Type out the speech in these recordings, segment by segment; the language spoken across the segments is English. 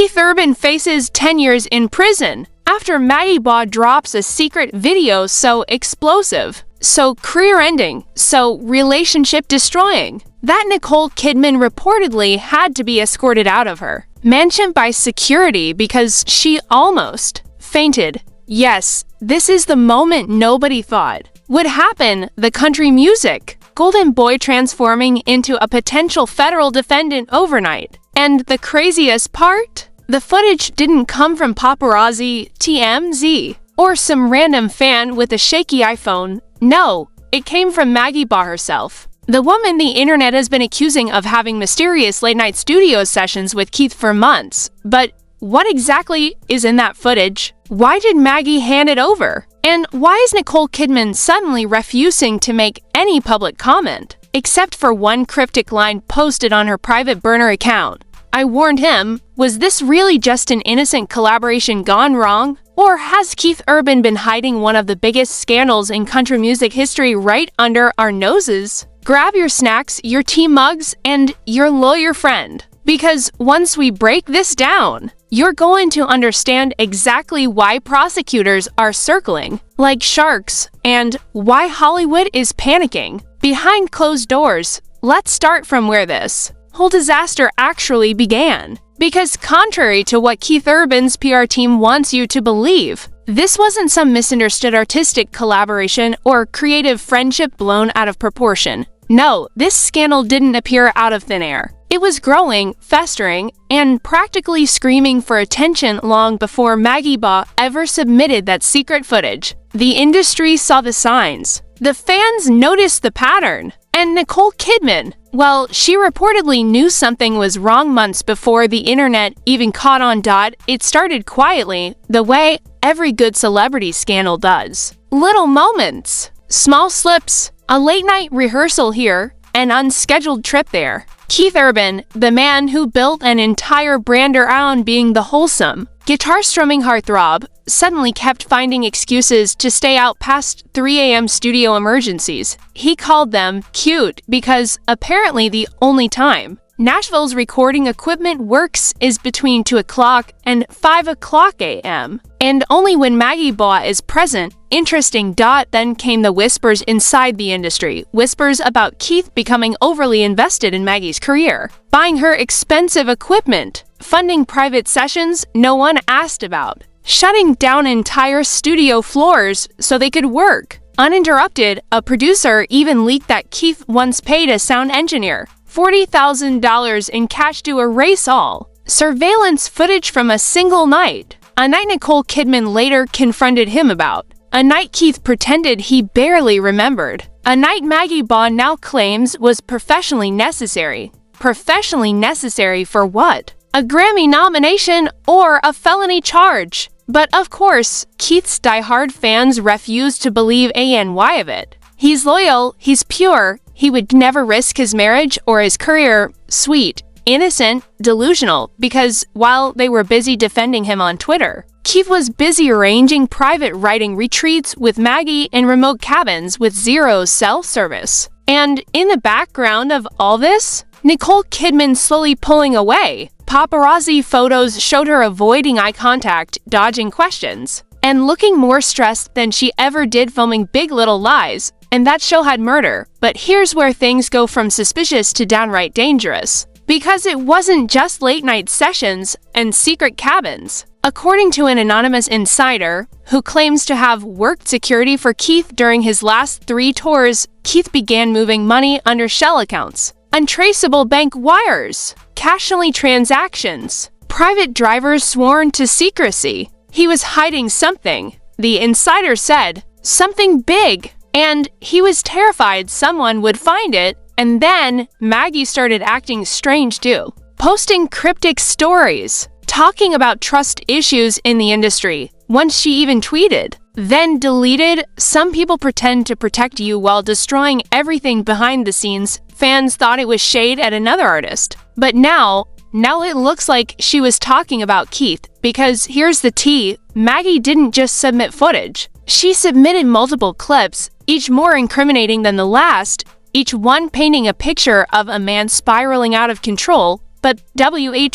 Keith Urban faces 10 years in prison after Maggie Baugh drops a secret video so explosive, so career-ending, so relationship-destroying, that Nicole Kidman reportedly had to be escorted out of her mansion by security because she almost fainted. Yes, this is the moment nobody thought would happen. The country music golden boy transforming into a potential federal defendant overnight. And the craziest part? The footage didn't come from paparazzi, TMZ, or some random fan with a shaky iPhone. No, it came from Maggie Baugh herself. The woman the internet has been accusing of having mysterious late-night studio sessions with Keith for months. But what exactly is in that footage? Why did Maggie hand it over? And why is Nicole Kidman suddenly refusing to make any public comment, except for one cryptic line posted on her private burner account? I warned him. Was this really just an innocent collaboration gone wrong? Or has Keith Urban been hiding one of the biggest scandals in country music history right under our noses? Grab your snacks, your tea mugs, and your lawyer friend. Because once we break this down, you're going to understand exactly why prosecutors are circling like sharks and why Hollywood is panicking behind closed doors. Let's start from where this whole disaster actually began. Because contrary to what Keith Urban's PR team wants you to believe, this wasn't some misunderstood artistic collaboration or creative friendship blown out of proportion. No, this scandal didn't appear out of thin air. It was growing, festering, and practically screaming for attention long before Maggie Baugh ever submitted that secret footage. The industry saw the signs. The fans noticed the pattern. And Nicole Kidman, well, she reportedly knew something was wrong months before the internet even caught on. It started quietly, the way every good celebrity scandal does. Little moments, small slips, a late-night rehearsal here, an unscheduled trip there. Keith Urban, the man who built an entire brand around being the wholesome, guitar-strumming heartthrob, suddenly kept finding excuses to stay out past 3 a.m. studio emergencies. He called them cute because apparently the only time Nashville's recording equipment works is between 2 o'clock and 5 o'clock a.m. And only when Maggie Baugh is present. Interesting. Then came the whispers inside the industry. Whispers about Keith becoming overly invested in Maggie's career, buying her expensive equipment, funding private sessions no one asked about, shutting down entire studio floors so they could work uninterrupted. A producer even leaked that Keith once paid a sound engineer $40,000 in cash to erase all surveillance footage from a single night. A night Nicole Kidman later confronted him about. A night Keith pretended he barely remembered. A night Maggie Baugh now claims was professionally necessary. Professionally necessary for what? A Grammy nomination or a felony charge? But of course, Keith's diehard fans refuse to believe any of it. He's loyal, he's pure, he would never risk his marriage or his career. Sweet, innocent, delusional, because while they were busy defending him on Twitter, Keith was busy arranging private writing retreats with Maggie in remote cabins with zero cell service. And in the background of all this, Nicole Kidman slowly pulling away. Paparazzi photos showed her avoiding eye contact, dodging questions, and looking more stressed than she ever did filming Big Little Lies. And that show had murder. But here's where things go from suspicious to downright dangerous. Because it wasn't just late-night sessions and secret cabins. According to an anonymous insider who claims to have worked security for Keith during his last 3 tours, Keith began moving money under shell accounts, untraceable bank wires, cash-only transactions, private drivers sworn to secrecy. He was hiding something, the insider said, something big. And he was terrified someone would find it. And then Maggie started acting strange too, posting cryptic stories, talking about trust issues in the industry. Once she even tweeted, then deleted. Some people pretend to protect you while destroying everything behind the scenes. Fans thought it was shade at another artist. But now it looks like she was talking about Keith, because here's the tea. Maggie didn't just submit footage. She submitted multiple clips, each more incriminating than the last, each one painting a picture of a man spiraling out of control. But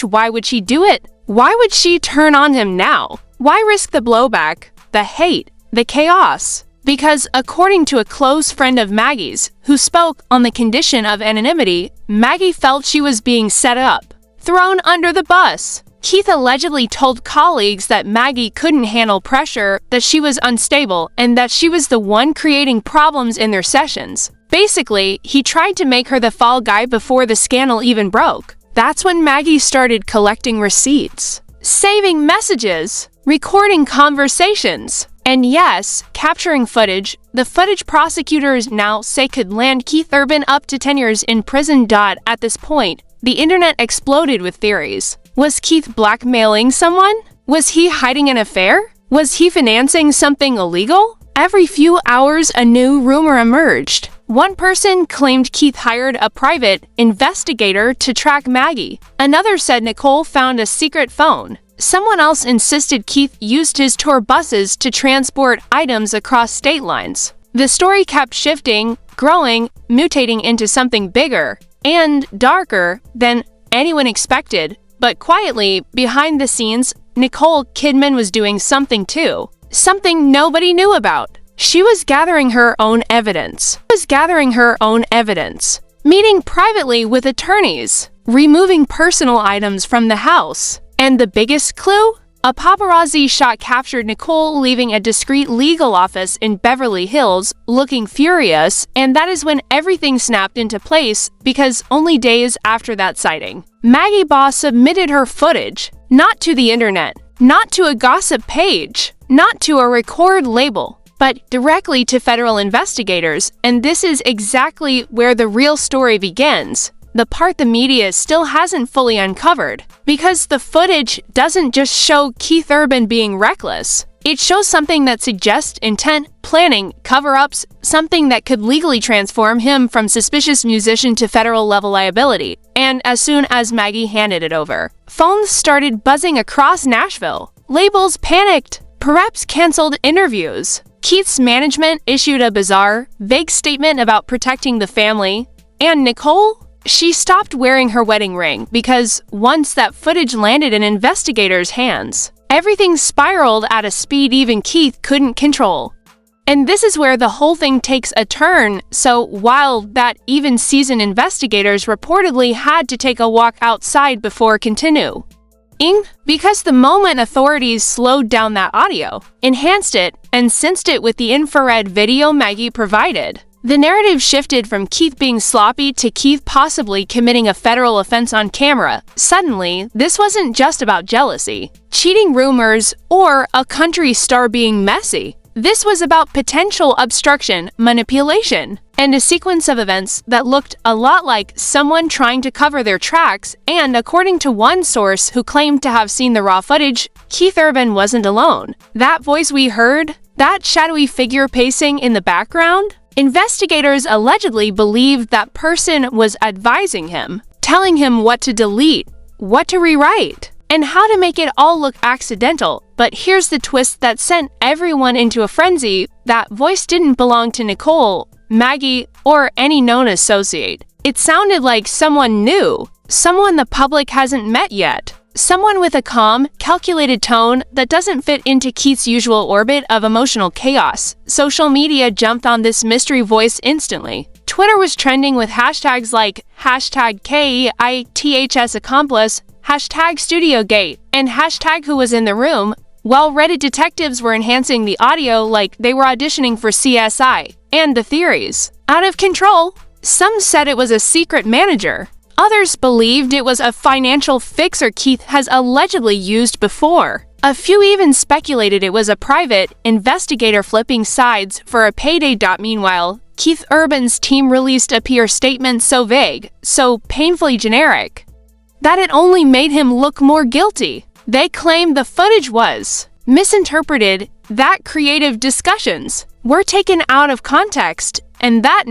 why would she do it? Why would she turn on him now? Why risk the blowback, the hate, the chaos? Because according to a close friend of Maggie's, who spoke on the condition of anonymity, Maggie felt she was being set up, thrown under the bus. Keith allegedly told colleagues that Maggie couldn't handle pressure, that she was unstable, and that she was the one creating problems in their sessions. Basically, he tried to make her the fall guy before the scandal even broke. That's when Maggie started collecting receipts, saving messages, recording conversations, and yes, capturing footage. The footage prosecutors now say could land Keith Urban up to 10 years in prison. At this point, the internet exploded with theories. Was Keith blackmailing someone? Was he hiding an affair? Was he financing something illegal? Every few hours, a new rumor emerged. One person claimed Keith hired a private investigator to track Maggie. Another said Nicole found a secret phone. Someone else insisted Keith used his tour buses to transport items across state lines. The story kept shifting, growing, mutating into something bigger and darker than anyone expected. But quietly, behind the scenes, Nicole Kidman was doing something too. Something nobody knew about. She was gathering her own evidence. Meeting privately with attorneys. Removing personal items from the house. And the biggest clue? A paparazzi shot captured Nicole leaving a discreet legal office in Beverly Hills, looking furious, and that is when everything snapped into place, because only days after that sighting, Maggie Baugh submitted her footage, not to the internet, not to a gossip page, not to a record label, but directly to federal investigators, and this is exactly where the real story begins. The part the media still hasn't fully uncovered, because the footage doesn't just show Keith Urban being reckless. It shows something that suggests intent, planning, cover-ups, something that could legally transform him from suspicious musician to federal-level liability. And as soon as Maggie handed it over, phones started buzzing across Nashville. Labels panicked, perhaps canceled interviews. Keith's management issued a bizarre, vague statement about protecting the family. And Nicole? She stopped wearing her wedding ring because once that footage landed in investigators' hands, everything spiraled at a speed even Keith couldn't control. And this is where the whole thing takes a turn, so while that even seasoned investigators reportedly had to take a walk outside before continuing. Because the moment authorities slowed down that audio, enhanced it, and synced it with the infrared video Maggie provided, the narrative shifted from Keith being sloppy to Keith possibly committing a federal offense on camera. Suddenly, this wasn't just about jealousy, cheating rumors, or a country star being messy. This was about potential obstruction, manipulation, and a sequence of events that looked a lot like someone trying to cover their tracks, and according to one source who claimed to have seen the raw footage, Keith Urban wasn't alone. That voice we heard, that shadowy figure pacing in the background, investigators allegedly believed that person was advising him, telling him what to delete, what to rewrite, and how to make it all look accidental. But here's the twist that sent everyone into a frenzy. That voice didn't belong to Nicole, Maggie, or any known associate. It sounded like someone new, someone the public hasn't met yet. Someone with a calm, calculated tone that doesn't fit into Keith's usual orbit of emotional chaos. Social media jumped on this mystery voice instantly. Twitter was trending with hashtags like #KEITHS accomplice, #StudioGate, and #Who was in the room, while Reddit detectives were enhancing the audio like they were auditioning for CSI. And the theories. Out of control. Some said it was a secret manager. Others believed it was a financial fixer Keith has allegedly used before. A few even speculated it was a private investigator flipping sides for a payday. Meanwhile, Keith Urban's team released a PR statement so vague, so painfully generic, that it only made him look more guilty. They claimed the footage was misinterpreted, that creative discussions were taken out of context, and that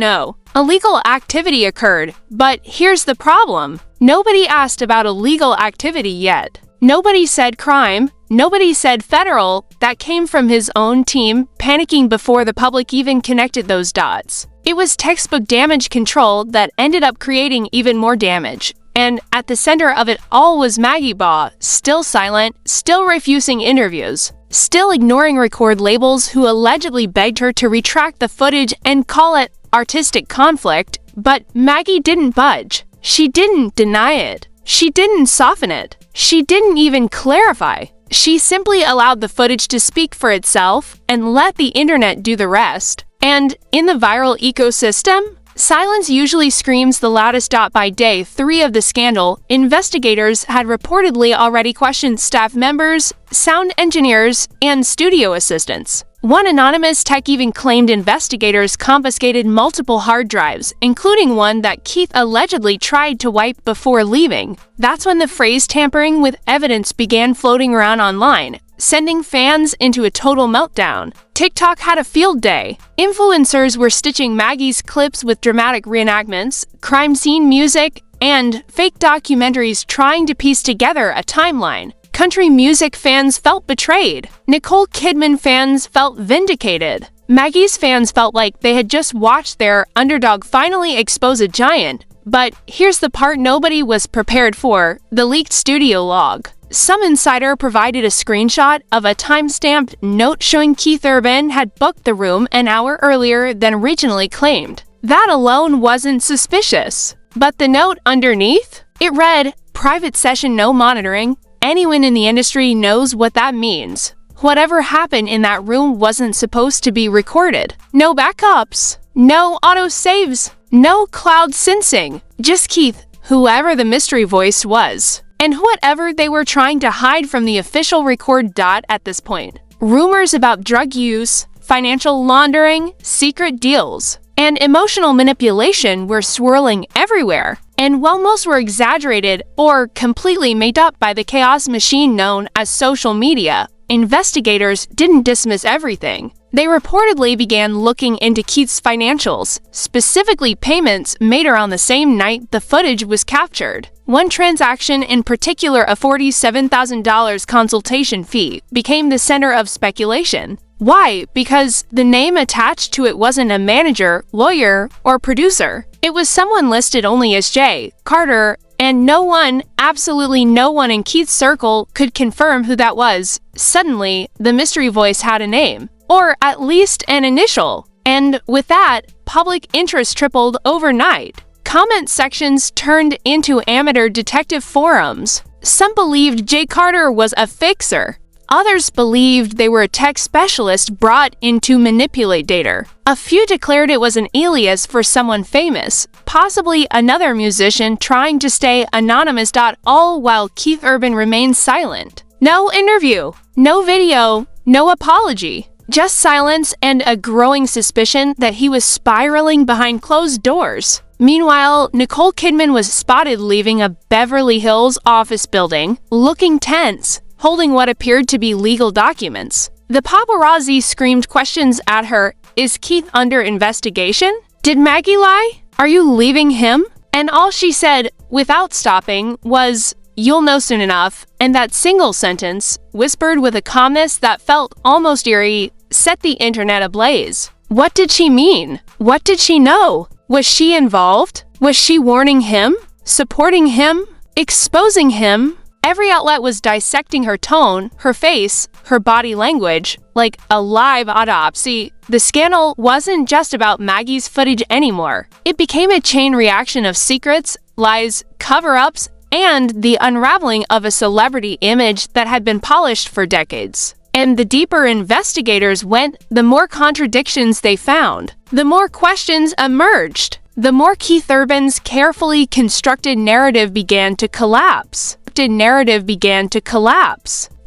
illegal activity occurred. But here's the problem. Nobody asked about illegal activity yet. Nobody said crime. Nobody said federal. That came from his own team, panicking before the public even connected those dots. It was textbook damage control that ended up creating even more damage. And at the center of it all was Maggie Baugh, still silent, still refusing interviews, still ignoring record labels who allegedly begged her to retract the footage and call it artistic conflict. But Maggie didn't budge. She didn't deny it. She didn't soften it. She didn't even clarify. She simply allowed the footage to speak for itself and let the internet do the rest. And in the viral ecosystem, silence usually screams the loudest. By day 3 of the scandal, investigators had reportedly already questioned staff members, sound engineers, and studio assistants. One anonymous tech even claimed investigators confiscated multiple hard drives, including one that Keith allegedly tried to wipe before leaving. That's when the phrase tampering with evidence began floating around online, sending fans into a total meltdown. TikTok had a field day. Influencers were stitching Maggie's clips with dramatic reenactments, crime scene music, and fake documentaries trying to piece together a timeline. Country music fans felt betrayed. Nicole Kidman fans felt vindicated. Maggie's fans felt like they had just watched their underdog finally expose a giant. But here's the part nobody was prepared for: the leaked studio log. Some insider provided a screenshot of a time-stamped note showing Keith Urban had booked the room an hour earlier than originally claimed. That alone wasn't suspicious. But the note underneath? It read, "Private session, no monitoring." Anyone in the industry knows what that means. Whatever happened in that room wasn't supposed to be recorded. No backups, no auto-saves, no cloud syncing. Just Keith, whoever the mystery voice was, and whatever they were trying to hide from the official record. At this point, rumors about drug use, financial laundering, secret deals, and emotional manipulation were swirling everywhere. And while most were exaggerated or completely made up by the chaos machine known as social media, investigators didn't dismiss everything. They reportedly began looking into Keith's financials, specifically payments made around the same night the footage was captured. One transaction in particular, a $47,000 consultation fee, became the center of speculation. Why? Because the name attached to it wasn't a manager, lawyer, or producer. It was someone listed only as J. Carter, and no one, absolutely no one in Keith's circle could confirm who that was. Suddenly, the mystery voice had a name, or at least an initial. And with that, public interest tripled overnight. Comment sections turned into amateur detective forums. Some believed J. Carter was a fixer. Others believed they were a tech specialist brought in to manipulate data. A few declared it was an alias for someone famous, possibly another musician trying to stay anonymous. All while Keith Urban remained silent. No interview, no video, no apology. Just silence and a growing suspicion that he was spiraling behind closed doors. Meanwhile, Nicole Kidman was spotted leaving a Beverly Hills office building, looking tense, holding what appeared to be legal documents. The paparazzi screamed questions at her. Is Keith under investigation? Did Maggie lie? Are you leaving him? And all she said, without stopping, was, "You'll know soon enough." And that single sentence, whispered with a calmness that felt almost eerie, set the internet ablaze. What did she mean? What did she know? Was she involved? Was she warning him? Supporting him? Exposing him? Every outlet was dissecting her tone, her face, her body language, like a live autopsy. The scandal wasn't just about Maggie's footage anymore. It became a chain reaction of secrets, lies, cover-ups, and the unraveling of a celebrity image that had been polished for decades. And the deeper investigators went, the more contradictions they found. The more questions emerged. The more Keith Urban's carefully constructed narrative began to collapse.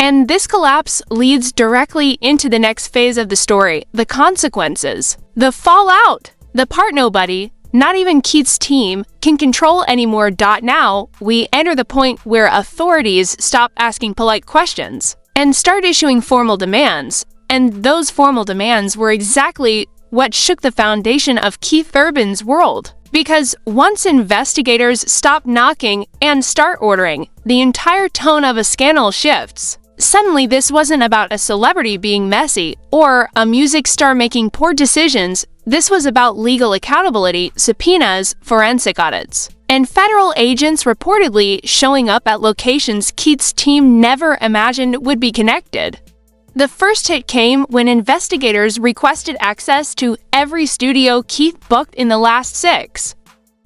And this collapse leads directly into the next phase of the story, the consequences, the fallout, the part nobody, not even Keith's team, can control anymore. Now, we enter the point where authorities stop asking polite questions and start issuing formal demands. And those formal demands were exactly what shook the foundation of Keith Urban's world. Because once investigators stop knocking and start ordering, the entire tone of a scandal shifts. Suddenly, this wasn't about a celebrity being messy or a music star making poor decisions. This was about legal accountability, subpoenas, forensic audits. and federal agents reportedly showing up at locations Keith's team never imagined would be connected. The first hit came when investigators requested access to every studio Keith booked in the last 6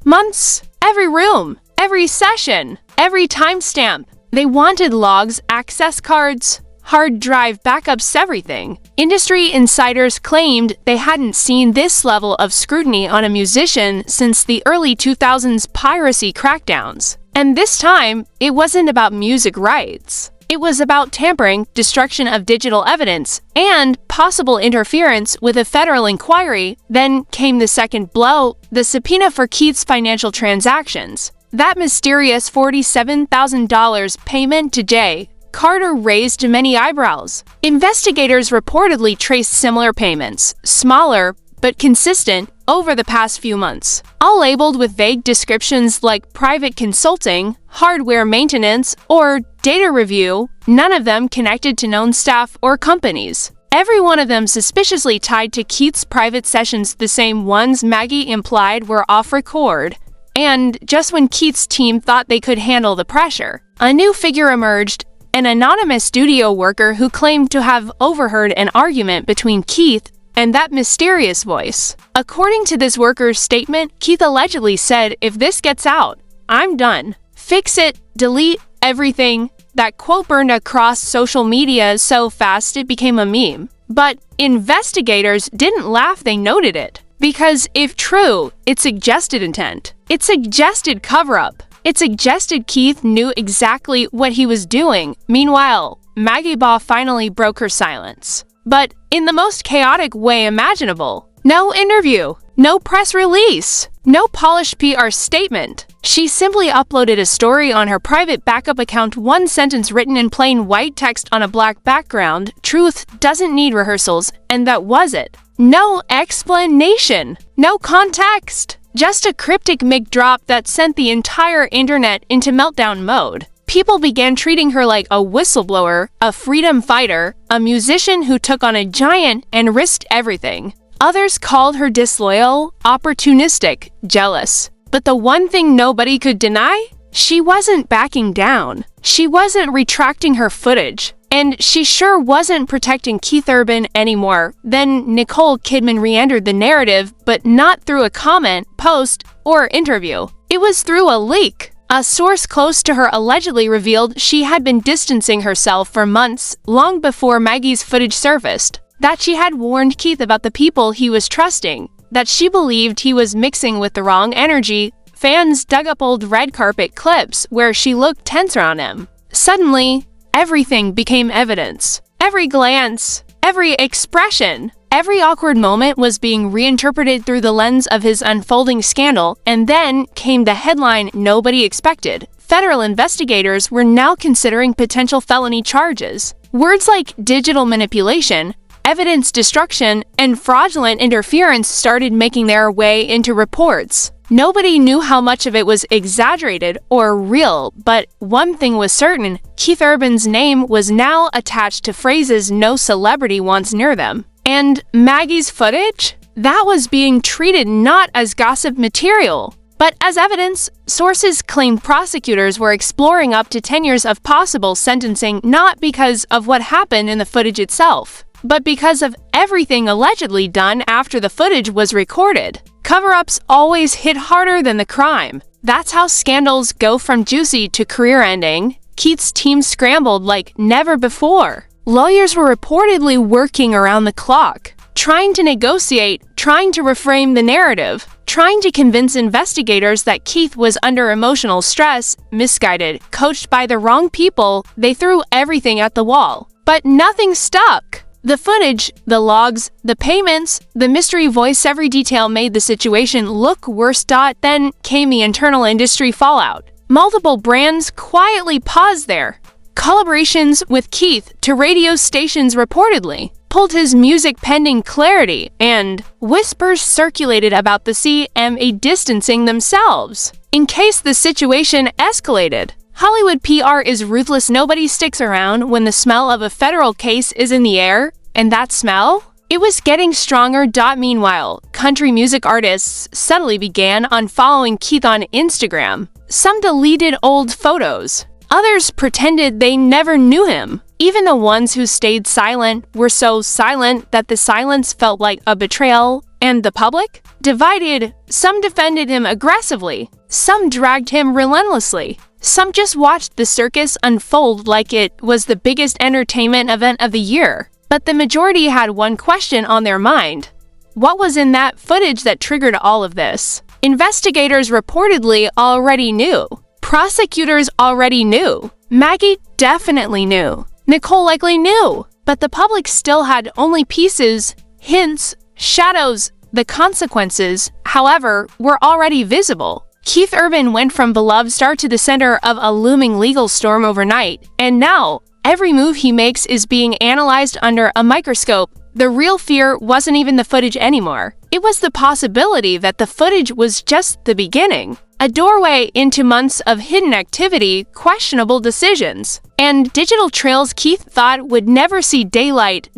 months. Every room, every session, every timestamp. They wanted logs, access cards, hard drive backups, everything. Industry insiders claimed they hadn't seen this level of scrutiny on a musician since the early 2000s piracy crackdowns. And this time, it wasn't about music rights. It was about tampering, destruction of digital evidence, and possible interference with a federal inquiry. Then came the second blow, the subpoena for Keith's financial transactions. That mysterious $47,000 payment to Jay Carter raised many eyebrows. Investigators reportedly traced similar payments, smaller but consistent, over the past few months, all labeled with vague descriptions like private consulting, hardware maintenance, or data review, none of them connected to known staff or companies. Every one of them suspiciously tied to Keith's private sessions, the same ones Maggie implied were off-record. And just when Keith's team thought they could handle the pressure, a new figure emerged, an anonymous studio worker who claimed to have overheard an argument between Keith and that mysterious voice. According to this worker's statement, Keith allegedly said, "If this gets out, I'm done. Fix it, delete everything." That quote burned across social media so fast it became a meme. But investigators didn't laugh, they noted it. Because if true, it suggested intent. It suggested cover-up. It suggested Keith knew exactly what he was doing. Meanwhile, Maggie Baugh finally broke her silence. But in the most chaotic way imaginable. No interview, no press release, no polished PR statement. She simply uploaded a story on her private backup account, one sentence written in plain white text on a black background. Truth doesn't need rehearsals, and that was it. No explanation, no context. Just a cryptic mic drop that sent the entire internet into meltdown mode. People began treating her like a whistleblower, a freedom fighter, a musician who took on a giant and risked everything. Others called her disloyal, opportunistic, jealous. But the one thing nobody could deny? She wasn't backing down. She wasn't retracting her footage. And she sure wasn't protecting Keith Urban anymore. Then Nicole Kidman re-entered the narrative, but not through a comment, post, or interview. It was through a leak. A source close to her allegedly revealed she had been distancing herself for months, long before Maggie's footage surfaced. That she had warned Keith about the people he was trusting. That she believed he was mixing with the wrong energy. Fans dug up old red carpet clips where she looked tense around him. Suddenly, everything became evidence. Every glance, every expression, every awkward moment was being reinterpreted through the lens of his unfolding scandal, and then came the headline nobody expected. Federal investigators were now considering potential felony charges. Words like digital manipulation, evidence destruction, and fraudulent interference started making their way into reports. Nobody knew how much of it was exaggerated or real, but one thing was certain: Keith Urban's name was now attached to phrases no celebrity wants near them. And Maggie's footage? That was being treated not as gossip material, but as evidence. Sources claimed prosecutors were exploring up to 10 years of possible sentencing, not because of what happened in the footage itself, but because of everything allegedly done after the footage was recorded. Cover-ups always hit harder than the crime. That's how scandals go from juicy to career-ending. Keith's team scrambled like never before. Lawyers were reportedly working around the clock, trying to negotiate, trying to reframe the narrative, trying to convince investigators that Keith was under emotional stress, misguided, coached by the wrong people. They threw everything at the wall. But nothing stuck. The footage, the logs, the payments, the mystery voice, every detail made the situation look worse. Then came the internal industry fallout. Multiple brands quietly paused their collaborations with Keith to radio stations, reportedly pulled his music pending clarity, and whispers circulated about the CMA distancing themselves in case the situation escalated. Hollywood PR is ruthless. Nobody sticks around when the smell of a federal case is in the air, and that smell? It was getting stronger. Meanwhile, country music artists subtly began unfollowing Keith on Instagram. Some deleted old photos. Others pretended they never knew him. Even the ones who stayed silent were so silent that the silence felt like a betrayal. And the public? Divided. Some defended him aggressively. Some dragged him relentlessly. Some just watched the circus unfold like it was the biggest entertainment event of the year. But the majority had one question on their mind. What was in that footage that triggered all of this? Investigators reportedly already knew. Prosecutors already knew. Maggie definitely knew. Nicole likely knew. But the public still had only pieces, hints, shadows. The consequences, however, were already visible. Keith Urban went from beloved star to the center of a looming legal storm overnight, and now every move he makes is being analyzed under a microscope. The real fear wasn't even the footage anymore. It was the possibility that the footage was just the beginning. A doorway into months of hidden activity, questionable decisions, and digital trails Keith thought would never see daylight.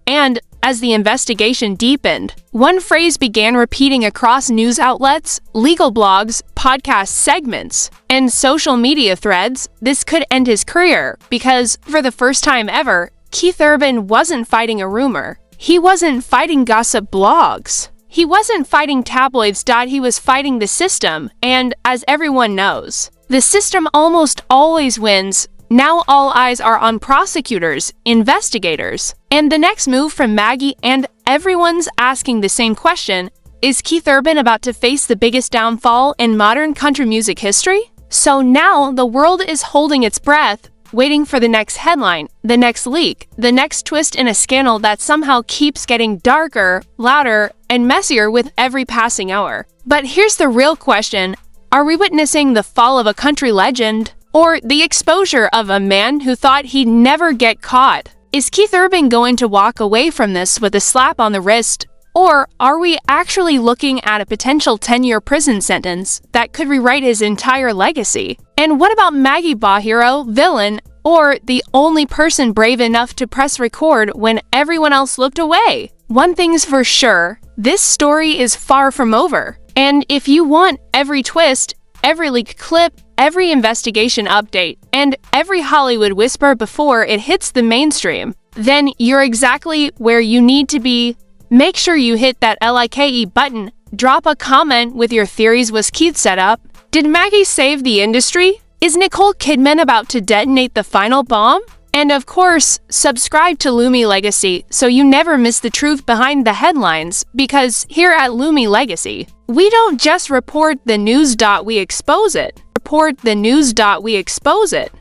And as the investigation deepened, one phrase began repeating across news outlets, legal blogs, podcast segments, and social media threads. This could end his career because, for the first time ever, Keith Urban wasn't fighting a rumor. He wasn't fighting gossip blogs. He wasn't fighting tabloids. He was fighting the system, and as everyone knows, the system almost always wins. Now all eyes are on prosecutors, investigators, and the next move from Maggie, and everyone's asking the same question: is Keith Urban about to face the biggest downfall in modern country music history? So now the world is holding its breath, waiting for the next headline, the next leak, the next twist in a scandal that somehow keeps getting darker, louder, and messier with every passing hour. But here's the real question: are we witnessing the fall of a country legend, or the exposure of a man who thought he'd never get caught? Is Keith Urban going to walk away from this with a slap on the wrist, or are we actually looking at a potential 10-year prison sentence that could rewrite his entire legacy? And what about Maggie Baugh, hero, villain, or the only person brave enough to press record when everyone else looked away? One thing's for sure, this story is far from over. And if you want every twist, every leaked clip, every investigation update, and every Hollywood whisper before it hits the mainstream, then you're exactly where you need to be. Make sure you hit that like button, drop a comment with your theories. Was Keith set up? Did Maggie save the industry? Is Nicole Kidman about to detonate the final bomb? And of course, subscribe to Lumi Legacy so you never miss the truth behind the headlines, because here at Lumi Legacy, we don't just report the news. We expose it. Report the news. We expose it.